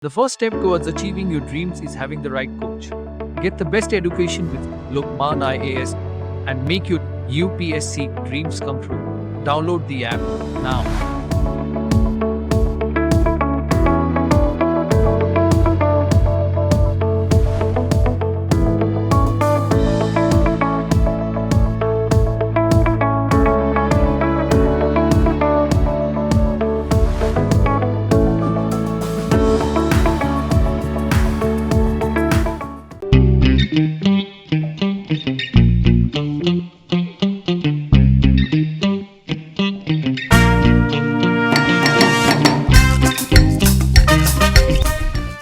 The first step towards achieving your dreams is having the right coach. Get the best education with Lokman IAS and make your UPSC dreams come true. Download the app now.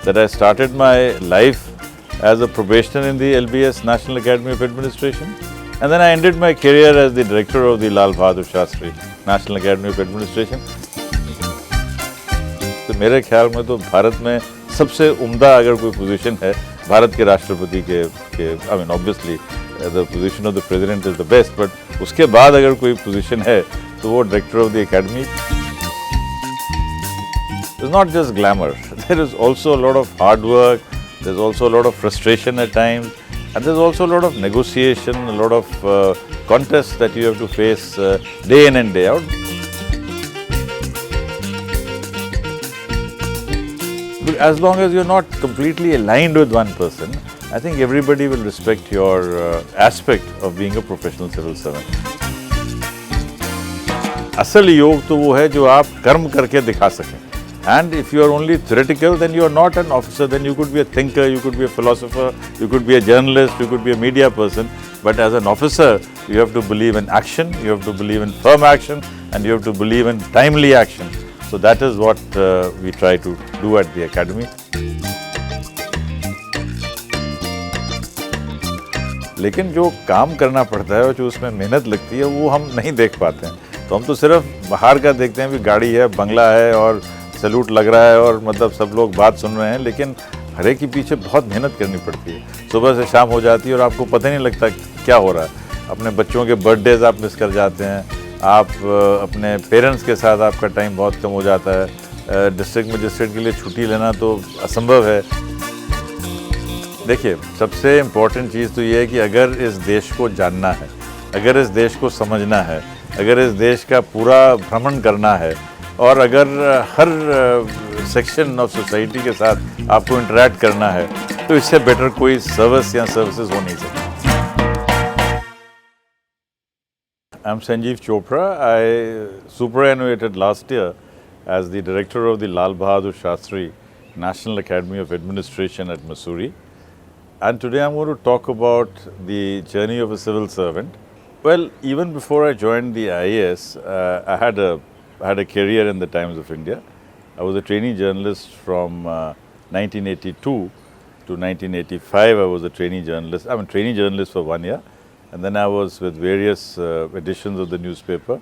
That I started my life as a probationer in the LBS National Academy of Administration, and then I ended my career as the director of the Lal Bahadur Shastri National Academy of Administration. तो मेरे ख्याल में तो भारत में सबसे उम्दा अगर कोई पोजीशन है भारत के राष्ट्रपति के I mean obviously the position of the president is the best, but उसके बाद अगर कोई पोजीशन है तो वो director of the academy. It's not just glamour. There is also a lot of hard work, there's also a lot of frustration at times, and there's also a lot of negotiation, a lot of contests that you have to face day in and day out. But as long as you're not completely aligned with one person, I think everybody will respect your aspect of being a professional civil servant. असल योग तो वो है जो आप कर्म करके दिखा सकें. And if you are only theoretical, then you are not an officer. Then you could be a thinker, you could be a philosopher, you could be a journalist, you could be a media person. But as an officer, you have to believe in action, you have to believe in firm action, and you have to believe in timely action. So that is what we try to do at the academy. लेकिन जो काम करना पड़ता है और जो उसमें मेहनत लगती है वो हम नहीं देख पाते हैं. तो हम तो सिर्फ बाहर का देखते हैं कि गाड़ी है, बंगला है और सैल्यूट लग रहा है और मतलब सब लोग बात सुन रहे हैं, लेकिन हर एक के पीछे बहुत मेहनत करनी पड़ती है. सुबह से शाम हो जाती है और आपको पता नहीं लगता क्या हो रहा है. अपने बच्चों के बर्थडेज आप मिस कर जाते हैं, आप अपने पेरेंट्स के साथ आपका टाइम बहुत कम हो जाता है. डिस्ट्रिक्ट मजिस्ट्रेट के लिए छुट्टी लेना तो असंभव है. देखिए, सबसे इम्पोर्टेंट चीज़ तो ये है कि अगर इस देश को जानना है, अगर इस देश को समझना है, अगर इस देश का पूरा भ्रमण करना है और अगर हर सेक्शन ऑफ सोसाइटी के साथ आपको इंटरैक्ट करना है, तो इससे बेटर कोई सर्विस या सर्विसेज हो नहीं सकती. I am Sanjeev Chopra. I superannuated last year as the director of the Lal Bahadur Shastri National Academy of Administration at Missouri. And today I'm going to talk about the journey of a civil servant. Well, even before I joined the IAS, I had a career in the Times of India. I was a trainee journalist from 1982 to 1985. I was a trainee journalist. I'm a trainee journalist for 1 year, and then I was with various editions of the newspaper.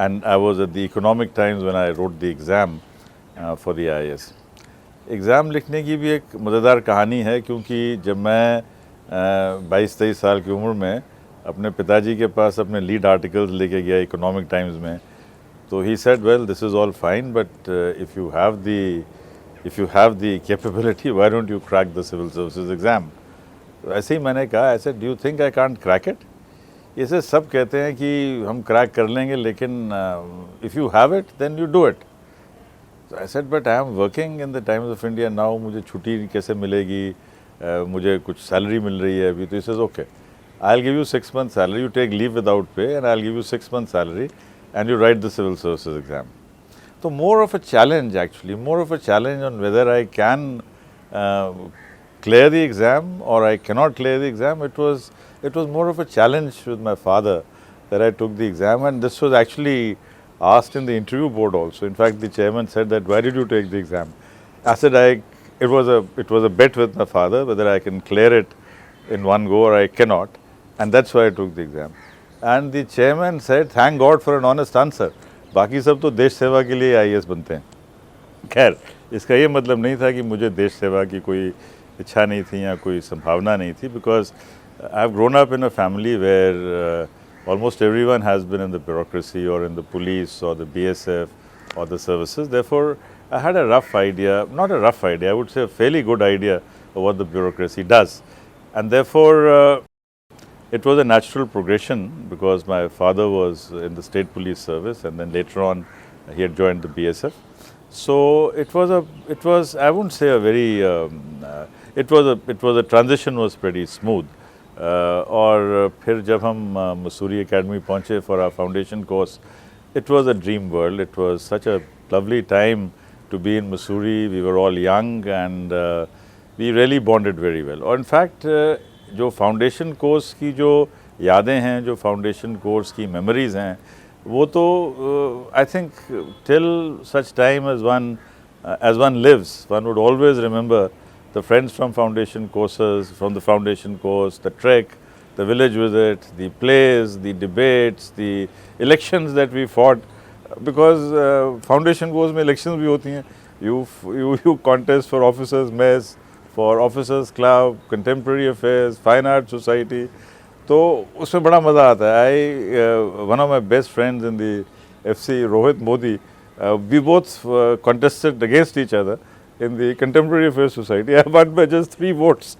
And I was at the Economic Times when I wrote the exam for the IAS. Exam लिखने की भी एक मज़ेदार कहानी है, क्योंकि जब मैं 22-23 साल की उम्र में अपने पिताजी के पास अपने लीड आर्टिकल्स लेके गया इकोनॉमिक टाइम्स में, तो he said, well this is all fine, but if you have the capability, why don't you crack the civil services exam. तो ऐसे ही मैंने कहा, ऐसे do you think I can't crack it. ऐसे सब कहते हैं कि हम क्रैक कर लेंगे, लेकिन if you have it then you do it. So I said, but I am working in the Times of India now. मुझे छुट्टी कैसे मिलेगी, मुझे कुछ सैलरी मिल रही है अभी. तो he says, okay, I'll give you 6 months salary. You take leave without pay, and I'll give you 6 months salary, and you write the civil services exam. So more of a challenge actually, more of a challenge on whether I can clear the exam or I cannot clear the exam. It was more of a challenge with my father that I took the exam, and this was actually asked in the interview board also. In fact, the chairman said that, why did you take the exam? I said, it was a bet with my father whether I can clear it in one go or I cannot, and that's why I took the exam. And the chairman said, thank God for an honest answer. बाकी सब तो देश सेवा के लिए IAS बनते हैं. खैर, इसका ये मतलब नहीं था कि मुझे देश सेवा की कोई इच्छा नहीं थी या कोई संभावना नहीं थी, because I have grown up in a family where almost everyone has been in the bureaucracy or in the police or the BSF or the services. Therefore, I had a rough idea, not a rough idea, I would say a fairly good idea of what the bureaucracy does. And therefore, it was a natural progression because my father was in the state police service and then later on he had joined the BSF. So it was I wouldn't say a very, it was a transition was pretty smooth. और फिर जब हम Mussoorie academy पहुँचे for our foundation course, it was a dream world. It was such a lovely time to be in Mussoorie. We were all young and we really bonded very well. और in fact, जो foundation course की जो यादें हैं, जो foundation course की memories हैं, वो तो I think till such time as one lives, one would always remember the friends from foundation courses, from the foundation course, the trek, the village visit, the plays, the debates, the elections that we fought. Because foundation course में elections भी होती हैं. You contest for officers mess, for officers club, contemporary affairs, fine art society. तो उसमें बड़ा मज़ा आता है. One of my best friends in the FC, Rohit Modi, we both contested against each other in the Contemporary Affairs Society. I won by just 3 votes.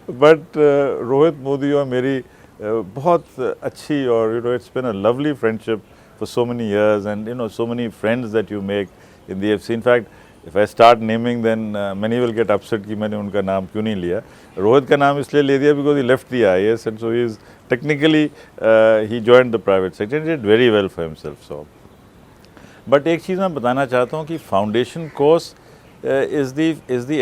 But Rohit Modi और मेरी बहुत अच्छी और it's been a lovely friendship for so many years and so many friends that you make in the FC. In fact, if I start naming then many will get upset कि मैंने उनका नाम क्यों नहीं लिया. रोहित का नाम इसलिए ले दिया because he left the IAS and so he is technically he joined the private sector and did very well for himself. So, but एक चीज़ मैं बताना चाहता हूँ कि foundation course is the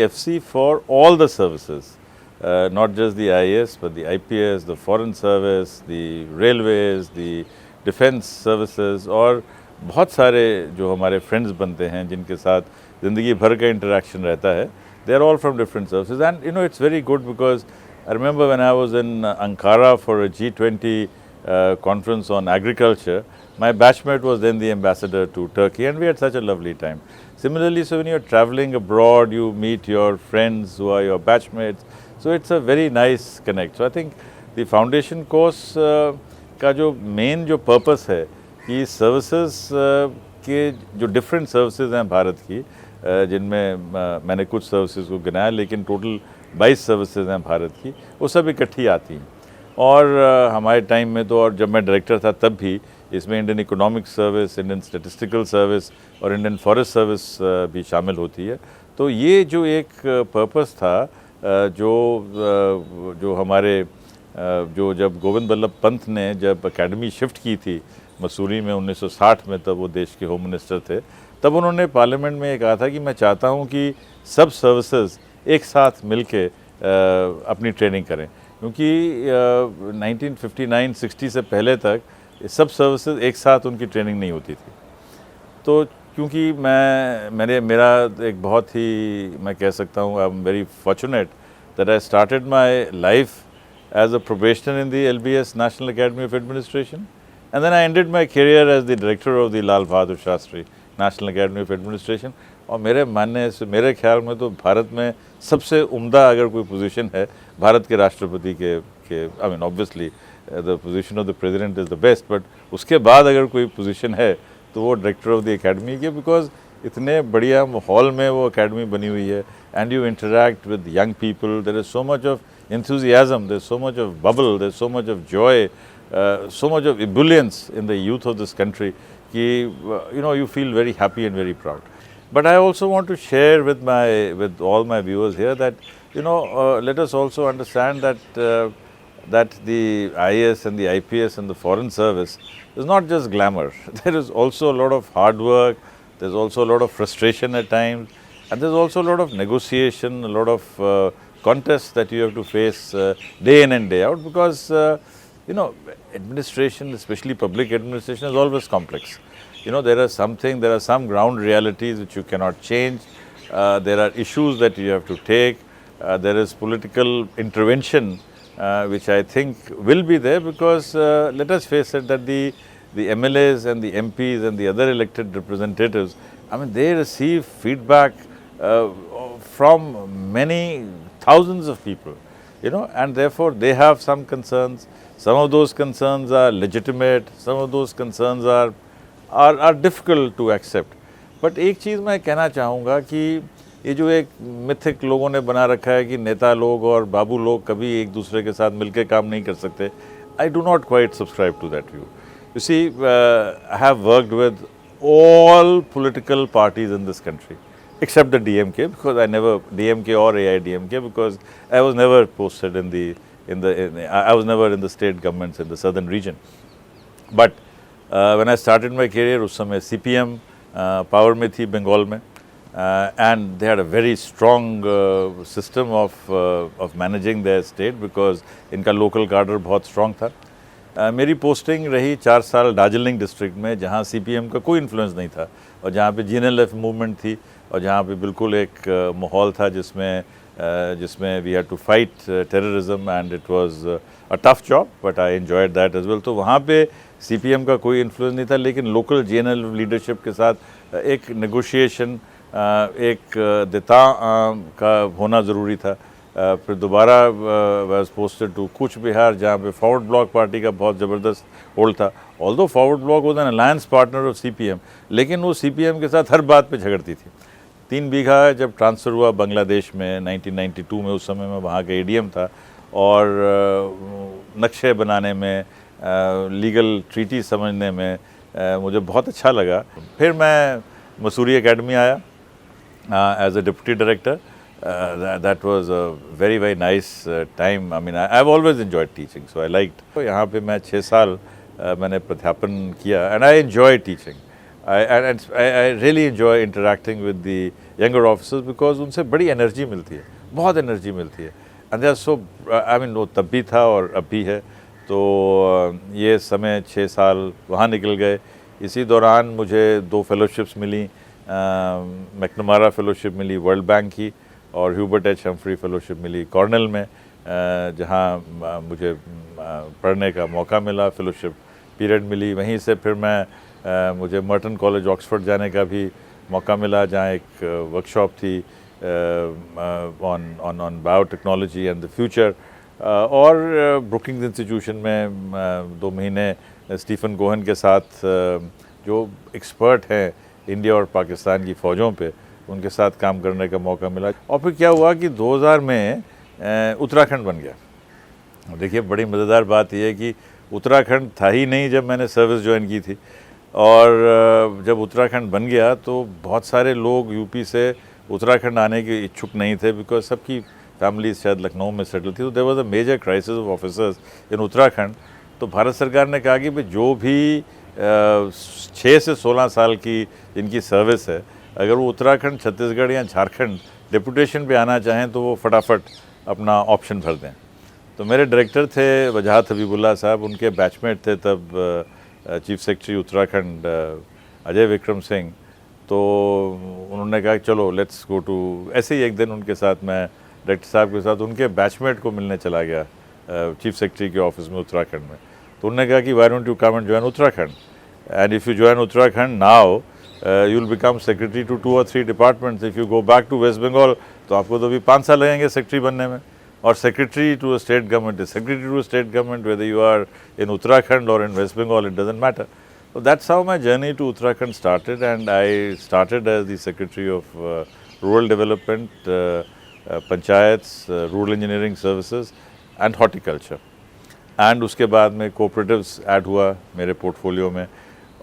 FC for all the services, not just the IAS but the IPS, the foreign service, the railways, the defense services और बहुत सारे जो हमारे friends बनते हैं जिनके साथ ज़िंदगी भर का interaction रहता है. They are all from different services and it's very good because I remember when I was in Ankara for a G20 conference on agriculture, my batchmate was then the ambassador to Turkey and we had such a lovely time. Similarly, so when you're traveling abroad, you meet your friends who are your batchmates. So it's a very nice connect. So I think the foundation course का जो main जो purpose है कि services के जो different services हैं भारत की, जिनमें मैंने कुछ सर्विसेज को गिनाया लेकिन टोटल 22 सर्विसेज हैं भारत की, वो सब इकट्ठी आती हैं. और हमारे टाइम में तो और जब मैं डायरेक्टर था तब भी इसमें Indian economic service, Indian statistical service और इंडियन फॉरेस्ट सर्विस भी शामिल होती है. तो ये जो एक पर्पस था जो हमारे जो जब गोविंद बल्लभ पंत ने जब एकेडमी शिफ्ट की थी मसूरी में 1960 में, तब वो देश के होम मिनिस्टर थे, तब उन्होंने पार्लियामेंट में ये कहा था कि मैं चाहता हूँ कि सब सर्विसेज एक साथ मिलके अपनी ट्रेनिंग करें. क्योंकि 1959-60 से पहले तक सब सर्विसेज एक साथ उनकी ट्रेनिंग नहीं होती थी. तो क्योंकि मेरा एक बहुत ही मैं कह सकता हूँ I am very fortunate that I started my life as a probationer in the LBS National Academy of Administration and then I ended my career as the director of the Lal Bahadur Shastri National Academy of Administration. और मेरे ख्याल में तो भारत में सबसे उम्दा अगर कोई पोजीशन है भारत के राष्ट्रपति के I mean obviously the position of the president is the best, but उसके बाद अगर कोई पोजीशन है तो वो डायरेक्टर ऑफ द एकेडमी के, बिकॉज इतने बढ़िया माहौल में वो एकेडमी बनी हुई है and you interact with young people. There is so much of enthusiasm, there's so much of bubble, there's so much of joy, so much of ebullience in the youth of this country कि you feel very happy and very proud. But I also want to share with all my viewers here that let us also understand that the IAS and the IPS and the foreign service is not just glamour. There is also a lot of hard work, there's also a lot of frustration at times, and there's also a lot of negotiation, a lot of contests that you have to face day in and day out, because administration, especially public administration, is always complex. There are some ground realities which you cannot change. There are issues that you have to take. There is political intervention which I think will be there, because let us face it that the MLAs and the MPs and the other elected representatives, I mean, they receive feedback from many thousands of people, and therefore they have some concerns. Some of those concerns are legitimate, some of those concerns are difficult to accept. But एक चीज़ मैं कहना चाहूँगा कि ये जो एक mythic लोगों ने बना रखा है कि नेता लोग और बाबू लोग कभी एक दूसरे के साथ मिलकर काम नहीं कर सकते, I do not quite subscribe to that view. You see, I have worked with all political parties in this country, except the DMK, because I never DMK or AIDMK, because I was never posted I was never in the state governments in the southern region. But when I started my career, उस समय CPM power में थी बंगाल में, and they had a very strong system of managing their state because इनका local cadre बहुत strong था. मेरी posting रही 4 साल दार्जिलिंग डिस्ट्रिक्ट में, जहाँ सीपीएम का कोई इन्फ्लुएंस नहीं था और जहाँ पे जीएनएलएफ मूवमेंट थी और जहाँ पे बिल्कुल एक माहौल था जिसमें we had to fight terrorism and it was a tough job, but I enjoyed that as well. तो वहाँ पे सीपीएम का कोई इन्फ्लुएंस नहीं था, लेकिन लोकल जीएनएलएफ लीडरशिप के साथ एक नेगोशिएशन, एक देता का होना ज़रूरी था. फिर दोबारा was posted to Cooch Behar, जहाँ पे फॉरवर्ड ब्लॉक पार्टी का बहुत ज़बरदस्त होल्ड था. Although forward block was an alliance partner of CPM, लेकिन वो सीपीएम के साथ हर बात पे झगड़ती थी. 3 बीघा जब ट्रांसफ़र हुआ बांग्लादेश में 1992 में, उस समय मैं वहाँ का एडीएम था और नक्शे बनाने में, लीगल ट्रीटी समझने में मुझे बहुत अच्छा लगा. फिर मैं मसूरी एकेडमी आया as a deputy director. That was a very very nice time. I mean, I've always enjoyed teaching, so I liked. तो यहाँ पे मैं 6 साल मैंने प्राध्यापन किया and I enjoy teaching. I really enjoy interacting with the younger officers because उनसे बड़ी energy मिलती है, बहुत एनर्जी मिलती है. And they are so, I mean, वो तब भी था और अब भी है. तो ये समय 6 साल वहाँ निकल गए. इसी दौरान मुझे 2 फेलोशिप्स मिली. मैकनमारा फेलोशिप मिली वर्ल्ड बैंक की और ह्यूबर्ट एच हम्फ्री फेलोशिप मिली कॉर्नेल में, जहाँ मुझे पढ़ने का मौका मिला, फेलोशिप पीरियड मिली. वहीं से फिर मुझे मर्टन कॉलेज ऑक्सफोर्ड जाने का भी मौका मिला, जहाँ एक वर्कशॉप थी on biotechnology and the future. और ब्रुकिंग्स इंस्टीट्यूशन में 2 महीने स्टीफन कोहन के साथ, जो एक्सपर्ट हैं इंडिया और पाकिस्तान की फ़ौजों पे, उनके साथ काम करने का मौका मिला. और फिर क्या हुआ कि 2000 में उत्तराखंड बन गया. देखिए, बड़ी मज़ेदार बात यह है कि उत्तराखंड था ही नहीं जब मैंने सर्विस ज्वाइन की थी, और जब उत्तराखंड बन गया तो बहुत सारे लोग यूपी से उत्तराखंड आने के इच्छुक नहीं थे, बिकॉज सबकी फैमिली शायद लखनऊ में सेटल थी. तो there was a major crisis of officers in Uttarakhand. तो भारत सरकार ने कहा कि भाई जो भी 6 से 16 साल की जिनकी सर्विस है, अगर वो उत्तराखंड, छत्तीसगढ़ या झारखंड डेपुटेशन पे आना चाहें तो वो फटाफट अपना ऑप्शन भर दें. तो मेरे डायरेक्टर थे वजाहत हबीबुल्ला साहब, उनके बैचमेट थे तब चीफ सेक्रेटरी उत्तराखंड अजय विक्रम सिंह. तो उन्होंने कहा चलो लेट्स गो टू. ऐसे ही एक दिन उनके साथ मैं डायरेक्टर साहब के साथ उनके बैचमेट को मिलने चला गया चीफ सेक्रेटरी के ऑफिस में उत्तराखंड में. तो उन्होंने कहा कि why don't you come and join Uttarakhand, and if you join Uttarakhand now you will become secretary to 2 or 3 departments. If you go back to West Bengal, तो आपको तो भी 5 साल लगेंगे सेक्रेटरी बनने में. और secretary to a state government is secretary to a state government, whether you are in Uttarakhand or in West Bengal, it doesn't matter. So that's how my journey to Uttarakhand started, and I started as the secretary of rural development, panchayats, rural engineering services and horticulture. And उसके बाद में cooperatives add हुआ मेरे portfolio में.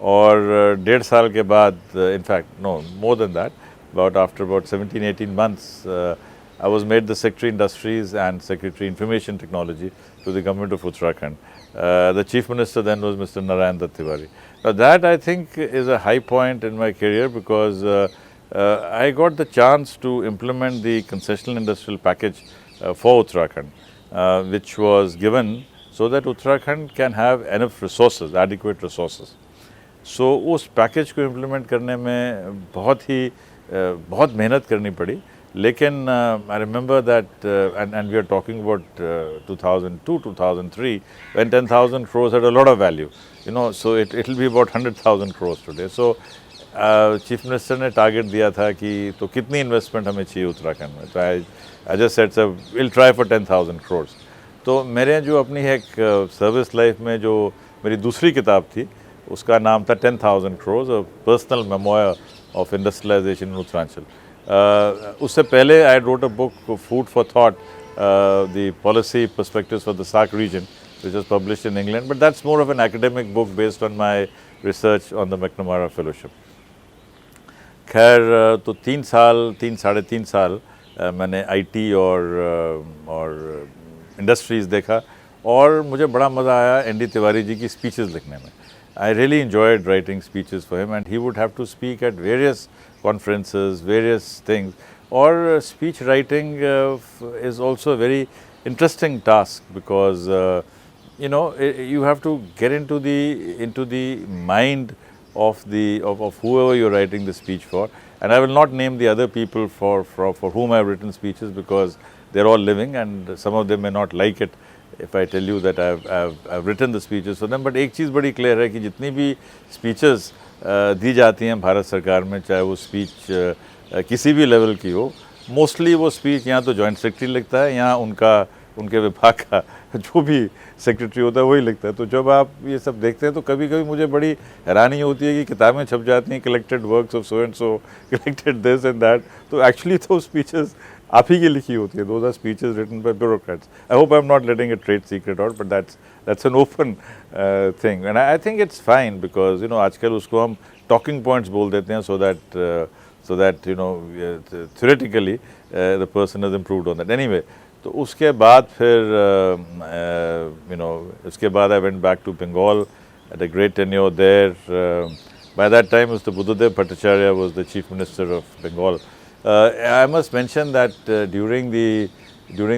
और 1.5 साल के बाद, in fact no more than that, after about 17-18 months, I was made the Secretary Industries and Secretary Information Technology to the government of Uttarakhand. The Chief Minister then was Mr. Narayan Dutt Tiwari. Now that I think is a high point in my career because I got the chance to implement the concessional industrial package for Uttarakhand, which was given so that Uttarakhand can have enough resources, adequate resources. सो उस package को implement करने में बहुत मेहनत करनी पड़ी. लेकिन I remember that and we are talking about 2002-2003 when 10,000 crores had a lot of value, you know, so it will be about 100,000 crores today. So chief minister ने टारगेट दिया था कि तो कितनी इन्वेस्टमेंट हमें चाहिए उत्तराखंड में. तो I just said sir will try for 10,000 crores. तो मेरे जो अपनी एक सर्विस लाइफ में जो मेरी दूसरी किताब थी, उसका नाम था 10,000 crores, a personal memoir of industrialization in Uttaranchal. उससे पहले I wrote a book, Food for Thought, the policy perspectives for the SAARC region, which was published in England, but that's more of an academic book based on my research on the McNamara Fellowship. खैर तो 3 साल मैंने IT और industries देखा और मुझे बड़ा मज़ा आया एनडी तिवारी जी की स्पीचेस लिखने में. I really enjoyed writing speeches for him, and he would have to speak at various conferences, various things. Or speech writing is also a very interesting task because you have to get into the mind of whoever you're writing the speech for. And I will not name the other people for whom I've written speeches because they're all living, and some of them may not like it if I tell you that I've written the speeches for them. But एक चीज़ बड़ी clear है कि जितनी भी speeches दी जाती हैं भारत सरकार में, चाहे वो speech किसी भी लेवल की हो, मोस्टली वो स्पीच यहाँ तो जॉइंट सेक्रेटरी लिखता है, यहाँ उनके विभाग का जो भी सेक्रेटरी होता है वही लिखता है. तो जब आप ये सब देखते हैं तो कभी कभी मुझे बड़ी हैरानी होती है कि किताबें छप जाती हैं, collected works of so and so, collected this and that. तो एक्चुअली तो स्पीचेस आप ही की लिखी होती है. Those are speeches written by bureaucrats. I hope I am not letting it trade secret out, but that's an open thing and I think it's fine because आजकल उसको हम टॉकिंग पॉइंट्स बोल देते हैं so that theoretically the person has improved on that. Anyway, तो उसके बाद फिर उसके बाद I went back to Bengal, had a great tenure there. By that time, Mr. Buddhadev Bhattacharya was the Chief Minister of Bengal. I must mention that during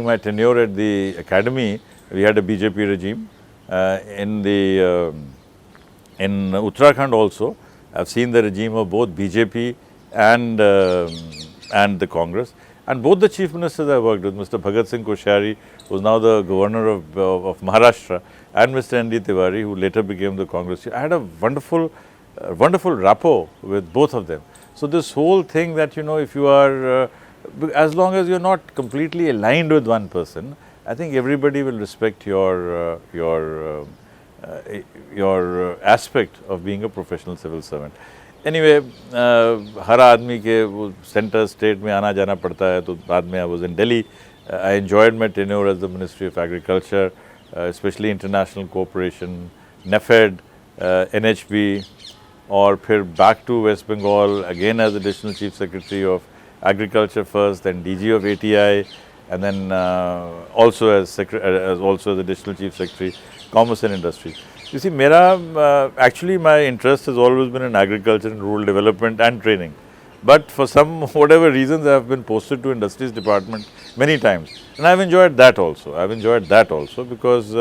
my tenure at the academy, we had a BJP regime. In Uttarakhand also, I've seen the regime of both BJP and the Congress, and both the chief ministers I worked with, Mr. Bhagat Singh Koshyari, who is now the governor of Maharashtra, and Mr. N.D. Tiwari, who later became the Congress chief. I had a wonderful rapport with both of them. So this whole thing that if you are, as long as you're not completely aligned with one person, I think everybody will respect your aspect of being a professional civil servant. Anyway, हर आदमी के वो centre state में आना जाना पड़ता है, तो बाद में I was in Delhi. I enjoyed my tenure as the Ministry of Agriculture, especially international cooperation, NEFED, NHB, और फिर back to West Bengal again as additional chief secretary of agriculture first, then DG of ATI, and then also as additional chief secretary, commerce and industry. You see, actually my interest has always been in agriculture and rural development and training. But for whatever reasons, I have been posted to industries department many times. And I've enjoyed that also. Because,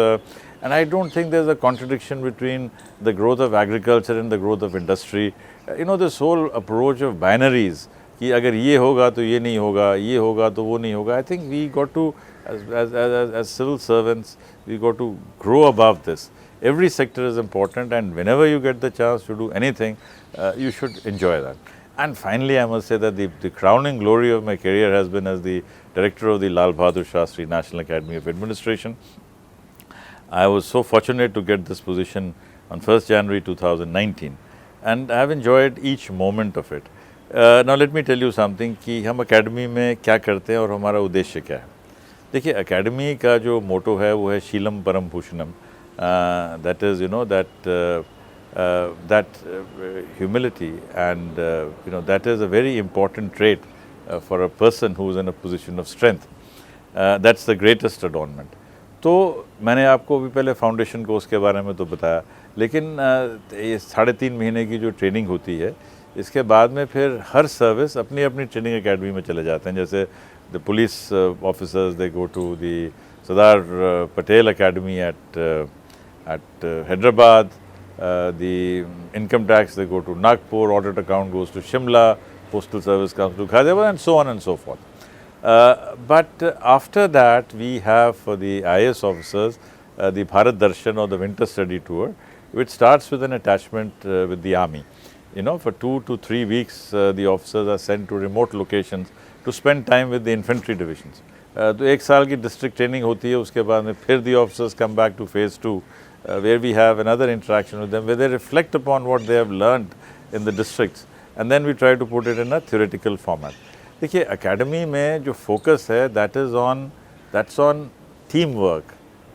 and I don't think there's a contradiction between the growth of agriculture and the growth of industry. This whole approach of binaries, कि अगर ये होगा तो ये नहीं होगा, ये होगा तो वो नहीं होगा. I think we got to, as civil servants, we got to grow above this. Every sector is important, and whenever you get the chance to do anything, you should enjoy that. And finally, I must say that the crowning glory of my career has been as the director of the Lal Bahadur Shastri National Academy of Administration. I was so fortunate to get this position on 1st January 2019, and I have enjoyed each moment of it. Now let me tell you something कि हम academy में क्या करते हैं और हमारा उद्देश्य क्या है. देखिए, academy का जो motto है वो है शीलम परम भूषणम. That is, that humility, and that is a very important trait for a person who is in a position of strength. That's the greatest adornment. तो मैंने आपको भी पहले फाउंडेशन कोर्स के बारे में तो बताया, लेकिन ये 3.5 महीने की जो ट्रेनिंग होती है, इसके बाद में फिर हर सर्विस अपनी अपनी ट्रेनिंग एकेडमी में चले जाते हैं. जैसे the police officers, they go to the Sardar Patel academy at Hyderabad, the income tax, they go to Nagpur, audit account goes to Shimla, postal service comes to Ghaziabad, and so on and so forth. But after that, we have for the IAS officers the Bharat Darshan or the winter study tour, which starts with an attachment with the army. For 2 to 3 weeks, the officers are sent to remote locations to spend time with the infantry divisions. तो 1 साल की district training होती है, उसके बाद में फिर the officers come back to phase 2, where we have another interaction with them, where they reflect upon what they have learned in the districts and then we try to put it in a theoretical format. देखिए academy में जो focus है that's on teamwork,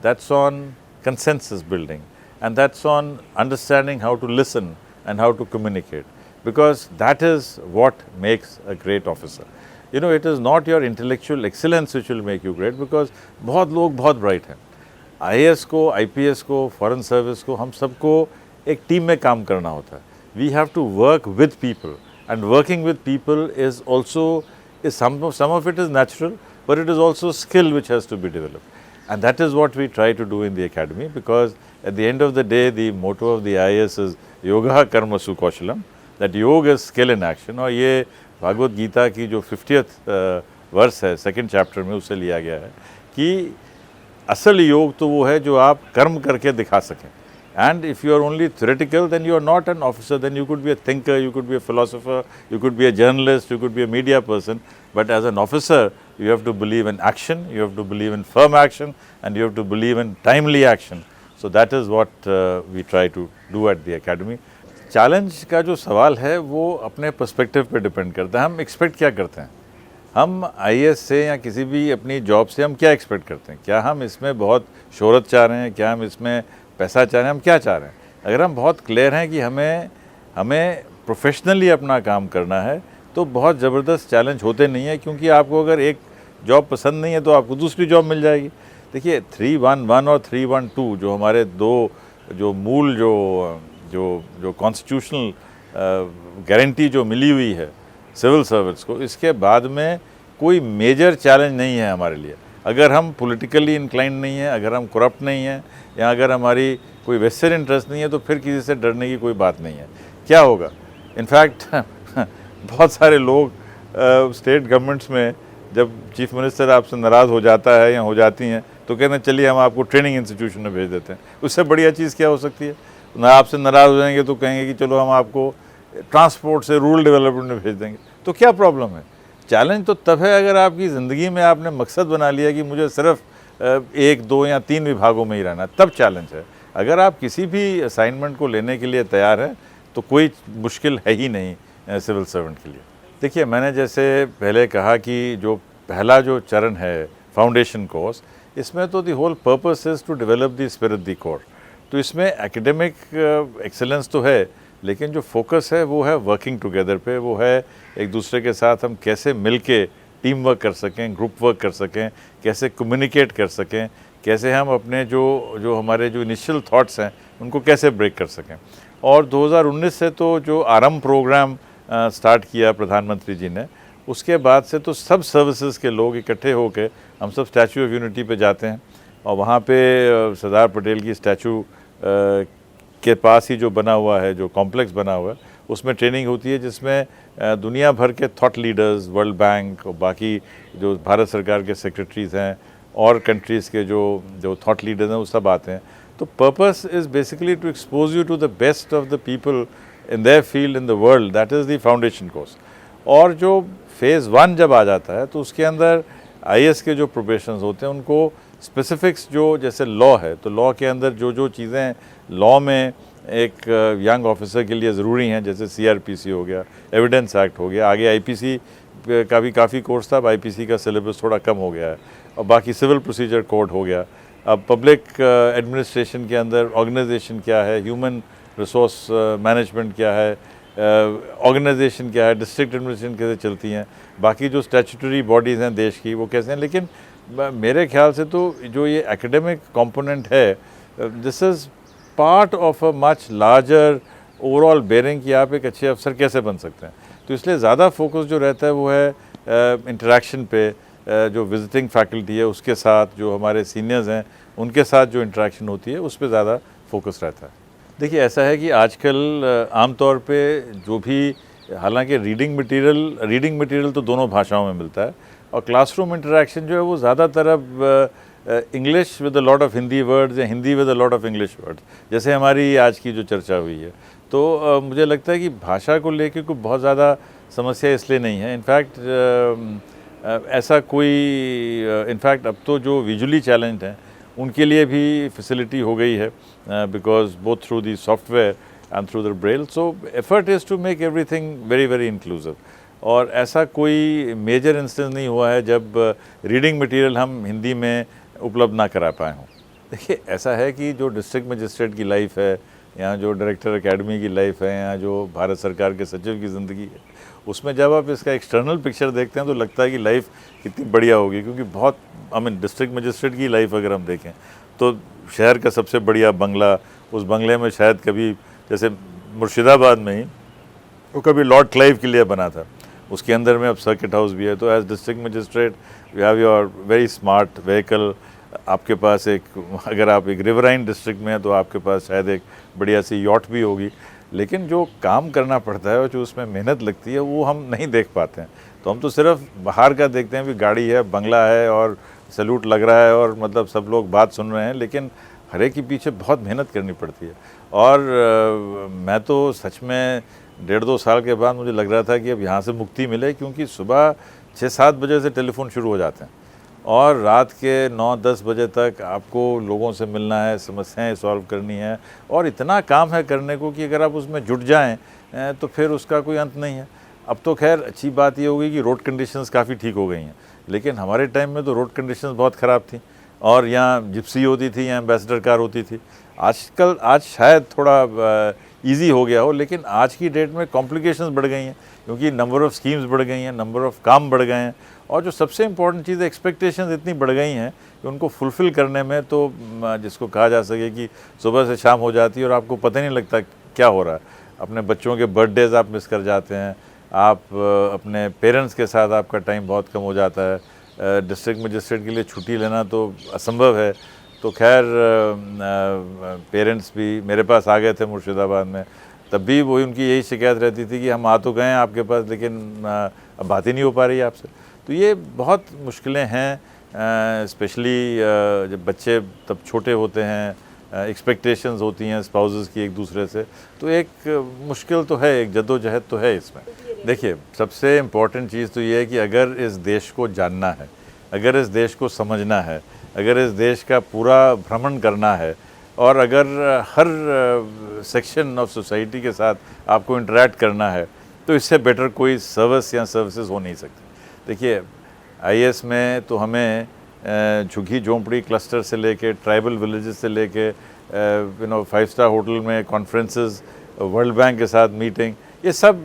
that's on consensus building, and that's on understanding how to listen and how to communicate, because that is what makes a great officer. You know, it is not your intellectual excellence which will make you great, because बहुत लोग बहुत bright हैं. IAS को, IPS को, foreign service को, हम सबको एक टीम में काम करना होता है. We have to work with people, and working with people is also some of it is natural, but it is also skill which has to be developed, and that is what we try to do in the academy, because at the end of the day the motto of the IAS is yoga karma su kaushalam, that yoga is skill in action. और ये भागवत गीता की जो 50th verse है second chapter में उससे लिया गया है कि असल योग तो वो है जो आप कर्म करके दिखा सकें. And if you are only theoretical, then you are not an officer. Then you could be a thinker, you could be a philosopher, you could be a journalist, you could be a media person. But as an officer, you have to believe in action, you have to believe in firm action, and you have to believe in timely action. So that is what we try to do at the academy. Challenge का जो सवाल है वो अपने perspective पे depend करता है. हम एक्सपेक्ट क्या करते हैं, हम आईएएस से या किसी भी अपनी जॉब से हम क्या एक्सपेक्ट करते हैं. क्या हम इसमें बहुत शोहरत चाह रहे हैं, क्या हम इसमें पैसा चाह रहे हैं, हम क्या चाह रहे हैं. अगर हम बहुत क्लियर हैं कि हमें प्रोफेशनली अपना काम करना है तो बहुत ज़बरदस्त चैलेंज होते नहीं है, क्योंकि आपको अगर एक जॉब पसंद नहीं है तो आपको दूसरी जॉब मिल जाएगी. देखिए 311 और 312 जो हमारे दो जो मूल जो कॉन्स्टिट्यूशनल गारंटी जो मिली हुई है सिविल सर्विस को, इसके बाद में कोई मेजर चैलेंज नहीं है हमारे लिए. अगर हम पॉलिटिकली इंक्लाइंड नहीं हैं, अगर हम करप्ट नहीं हैं, या अगर हमारी कोई वेस्टेड इंटरेस्ट नहीं है, तो फिर किसी से डरने की कोई बात नहीं है. क्या होगा, इनफैक्ट बहुत सारे लोग स्टेट गवर्नमेंट्स में जब चीफ मिनिस्टर आपसे नाराज़ हो जाता है या हो जाती हैं तो कहते हैं चलिए हम आपको ट्रेनिंग इंस्टीट्यूशन में भेज देते हैं. उससे बढ़िया चीज़ क्या हो सकती है. ना आपसे नाराज़ हो जाएंगे तो कहेंगे कि चलो हम आपको ट्रांसपोर्ट से रूरल डेवलपमेंट में भेज देंगे. तो क्या प्रॉब्लम है. चैलेंज तो तब है अगर आपकी ज़िंदगी में आपने मकसद बना लिया कि मुझे सिर्फ 1, 2 या 3 विभागों में ही रहना, तब चैलेंज है. अगर आप किसी भी असाइनमेंट को लेने के लिए तैयार हैं तो कोई मुश्किल है ही नहीं सिविल सर्वेंट के लिए. देखिए मैंने जैसे पहले कहा कि जो पहला जो चरण है फाउंडेशन कोर्स, इसमें तो the whole purpose is to develop the spirit the core. तो इसमें एकेडमिक एक्सेलेंस तो है, लेकिन जो फोकस है वो है वर्किंग टुगेदर पे, वो है एक दूसरे के साथ हम कैसे मिल के टीम वर्क कर सकें, ग्रुप वर्क कर सकें, कैसे कम्युनिकेट कर सकें, कैसे हम अपने जो हमारे जो इनिशियल थॉट्स हैं उनको कैसे ब्रेक कर सकें. और 2019 से तो जो आरंभ प्रोग्राम स्टार्ट किया प्रधानमंत्री जी ने, उसके बाद से तो सब सर्विसेज के लोग इकट्ठे होकर हम सब स्टैचू ऑफ यूनिटी पे जाते हैं, और वहाँ पे सरदार पटेल की स्टैचू के पास ही जो बना हुआ है, जो कॉम्प्लेक्स बना हुआ है, उसमें ट्रेनिंग होती है जिसमें दुनिया भर के थॉट लीडर्स, वर्ल्ड बैंक और बाकी जो भारत सरकार के सेक्रेटरीज़ हैं और कंट्रीज़ के जो थॉट लीडर्स हैं वो सब आते हैं. तो purpose is basically to expose you to the best of the people in their field in the world. That is the foundation course. और जो फेज़ 1 जब आ जाता है तो उसके अंदर आईएएस के जो प्रोबेशंस होते हैं उनको स्पेसिफिक्स जो जैसे लॉ है, तो लॉ के अंदर जो चीज़ें लॉ में एक यंग ऑफिसर के लिए ज़रूरी हैं, जैसे सीआरपीसी हो गया, एविडेंस एक्ट हो गया, आगे आईपीसी का भी काफ़ी कोर्स था, अब आईपीसी का सिलेबस थोड़ा कम हो गया है, और बाकी सिविल प्रोसीजर कोड हो गया. अब पब्लिक एडमिनिस्ट्रेशन के अंदर ऑर्गेनाइजेशन क्या है, ह्यूमन रिसोर्स मैनेजमेंट क्या है, ऑर्गेनाइजेशन क्या है, डिस्ट्रिक्ट एडमिनिस्ट्रेशन कैसे चलती हैं, बाकी जो स्टैट्यूटरी बॉडीज़ हैं देश की वो कैसे हैं. लेकिन मेरे ख्याल से तो जो ये एकेडमिक कंपोनेंट है, this is part of a much larger overall bearing कि आप एक अच्छे अफसर कैसे बन सकते हैं. तो इसलिए ज़्यादा फोकस जो रहता है वो है इंटरेक्शन पे, जो विजिटिंग फैकल्टी है उसके साथ, जो हमारे सीनियर्स हैं उनके साथ जो इंटरेक्शन होती है उस पर ज़्यादा फोकस रहता है. देखिए ऐसा है कि आजकल आमतौर पे जो भी, हालांकि रीडिंग मटेरियल तो दोनों भाषाओं में मिलता है, और क्लासरूम इंटरेक्शन जो है वो ज़्यादातर अब English with a lot of Hindi words या Hindi with a lot of English words, जैसे हमारी आज की जो चर्चा हुई है. तो मुझे लगता है कि भाषा को लेकर कोई बहुत ज़्यादा समस्या इसलिए नहीं है. इनफैक्ट ऐसा कोई इनफैक्ट अब तो जो विजुअली चैलेंज हैं उनके लिए भी फैसिलिटी हो गई है, because both through the software and through the braille. So effort is to make everything very very inclusive. और ऐसा कोई मेजर इंस्टेंस नहीं हुआ है जब रीडिंग मटेरियल हम हिंदी में उपलब्ध ना करा पाए हों। देखिए ऐसा है कि जो डिस्ट्रिक्ट मजिस्ट्रेट की लाइफ है, यहाँ जो डायरेक्टर एकेडमी की लाइफ है, यहाँ जो भारत सरकार के सचिव की ज़िंदगी है, उसमें जब आप इसका एक्सटर्नल पिक्चर देखते हैं तो लगता है कि लाइफ कितनी बढ़िया होगी। क्योंकि बहुत डिस्ट्रिक्ट मजिस्ट्रेट की लाइफ अगर हम देखें तो शहर का सबसे बढ़िया बंगला, उस बंगले में शायद कभी जैसे मुर्शिदाबाद में ही वो कभी लॉर्ड क्लाइव के लिए बना था, उसके अंदर में अब सर्किट हाउस भी है। तो as district magistrate you have your very smart vehicle, आपके पास एक, अगर आप एक रिवराइन डिस्ट्रिक्ट में हैं तो आपके पास शायद एक बढ़िया सी यॉट भी होगी। लेकिन जो काम करना पड़ता है और जो उसमें मेहनत लगती है वो हम नहीं देख पाते हैं। तो हम तो सिर्फ बाहर का देखते हैं, भी गाड़ी है, बंगला है और सैल्यूट लग रहा है और मतलब सब लोग बात सुन रहे हैं, लेकिन हर एक के पीछे बहुत मेहनत करनी पड़ती है। और मैं तो सच में 1.5-2 साल के बाद मुझे लग रहा था कि अब यहाँ से मुक्ति मिले, क्योंकि सुबह 6-7 बजे से टेलीफोन शुरू हो जाते हैं और रात के 9-10 बजे तक आपको लोगों से मिलना है, समस्याएं सॉल्व करनी है और इतना काम है करने को कि अगर आप उसमें जुट जाएं तो फिर उसका कोई अंत नहीं है। अब तो खैर अच्छी बात ये होगी कि रोड कंडीशंस काफ़ी ठीक हो गई हैं, लेकिन हमारे टाइम में तो रोड कंडीशंस बहुत ख़राब थी और यहाँ जिप्सी होती थी, यहाँ एम्बेसडर कार होती थी। आज शायद थोड़ा ईजी हो गया हो, लेकिन आज की डेट में कॉम्प्लिकेशंस बढ़ गई हैं, क्योंकि नंबर ऑफ़ स्कीम्स बढ़ गई हैं, नंबर ऑफ़ काम बढ़ गए हैं और जो सबसे इम्पॉर्टेंट चीज़ है, एक्सपेक्टेशंस इतनी बढ़ गई हैं कि उनको फुलफ़िल करने में तो जिसको कहा जा सके कि सुबह से शाम हो जाती है और आपको पता ही नहीं लगता क्या हो रहा है। अपने बच्चों के बर्थडेज़ आप मिस कर जाते हैं, आप अपने पेरेंट्स के साथ आपका टाइम बहुत कम हो जाता है। डिस्ट्रिक्ट मजिस्ट्रेट के लिए छुट्टी लेना तो असंभव है। तो खैर पेरेंट्स भी मेरे पास आ गए थे मुर्शिदाबाद में, तब भी वही उनकी यही शिकायत रहती थी कि हम आ तो गए हैं आपके पास, लेकिन अब बात ही नहीं हो पा रही है आपसे। तो ये बहुत मुश्किलें हैं, स्पेशली जब बच्चे तब छोटे होते हैं, एक्सपेक्टेशंस होती हैं स्पाउसेस की एक दूसरे से, तो एक मुश्किल तो है, एक जद्दोजहद तो है इसमें। देखिए सबसे इम्पॉर्टेंट चीज़ तो ये है कि अगर इस देश को जानना है, अगर इस देश को समझना है, अगर इस देश का पूरा भ्रमण करना है और अगर हर सेक्शन ऑफ सोसाइटी के साथ आपको इंटरेक्ट करना है, तो इससे बेटर कोई सर्विस या सर्विसेज हो नहीं सकती। देखिए आईएएस में तो हमें झुग्गी झोंपड़ी क्लस्टर से लेके ट्राइबल विलेजेस से लेके 5 स्टार होटल में कॉन्फ्रेंसेस, वर्ल्ड बैंक के साथ मीटिंग, ये सब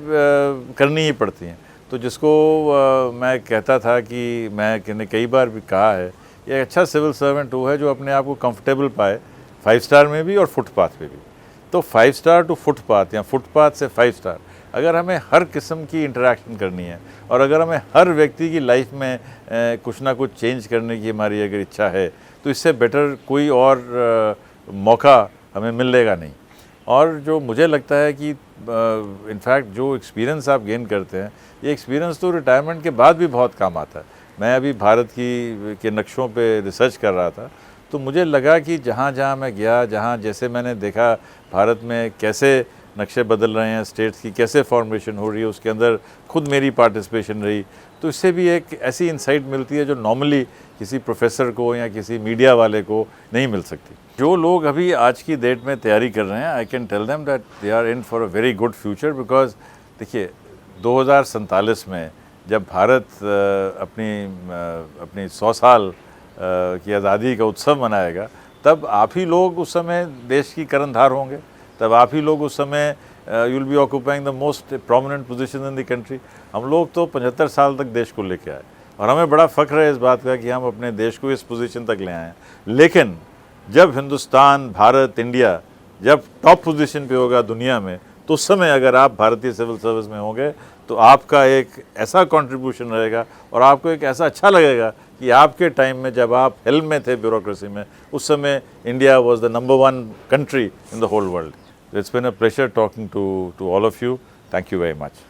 करनी ही पड़ती हैं। तो जिसको मैं कहता था कि मैंने कई बार भी कहा है, ये अच्छा सिविल सर्वेंट वो है जो अपने आप को कंफर्टेबल पाए 5 स्टार में भी और फुटपाथ पे भी। तो 5 स्टार टू फुटपाथ या फुटपाथ से 5 स्टार, अगर हमें हर किस्म की इंटरेक्शन करनी है और अगर हमें हर व्यक्ति की लाइफ में कुछ ना कुछ चेंज करने की हमारी अगर इच्छा है, तो इससे बेटर कोई और मौका हमें मिलेगा नहीं। और जो मुझे लगता है कि इनफैक्ट जो एक्सपीरियंस आप गेन करते हैं, ये एक्सपीरियंस तो रिटायरमेंट के बाद भी बहुत काम आता है। मैं अभी भारत के नक्शों पे रिसर्च कर रहा था, तो मुझे लगा कि जहाँ जहाँ मैं गया, जहाँ जैसे मैंने देखा भारत में कैसे नक्शे बदल रहे हैं, स्टेट्स की कैसे फॉर्मेशन हो रही है, उसके अंदर खुद मेरी पार्टिसिपेशन रही, तो इससे भी एक ऐसी इंसाइट मिलती है जो नॉर्मली किसी प्रोफेसर को या किसी मीडिया वाले को नहीं मिल सकती। जो लोग अभी आज की डेट में तैयारी कर रहे हैं, I can tell them that they are in for a very good future, because देखिए 2047 में जब भारत अपनी 100 साल की आज़ादी का उत्सव मनाएगा, तब आप ही लोग उस समय देश की कर्णधार होंगे, तब आप ही लोग उस समय you will be occupying the most prominent position in the country. हम लोग तो 75 साल तक देश को लेके आए और हमें बड़ा फ़ख्र है इस बात का कि हम अपने देश को इस पोजीशन तक ले आए हैं। लेकिन जब हिंदुस्तान, भारत, इंडिया जब टॉप पोजीशन पे होगा दुनिया में, तो उस समय अगर आप भारतीय सिविल सर्विस में होंगे तो आपका एक ऐसा कंट्रीब्यूशन रहेगा और आपको एक ऐसा अच्छा लगेगा कि आपके टाइम में जब आप हेल्म में थे ब्यूरोक्रेसी में, उस समय India was the number 1 country in the whole world. It's been a pleasure talking to all of you. Thank you very much.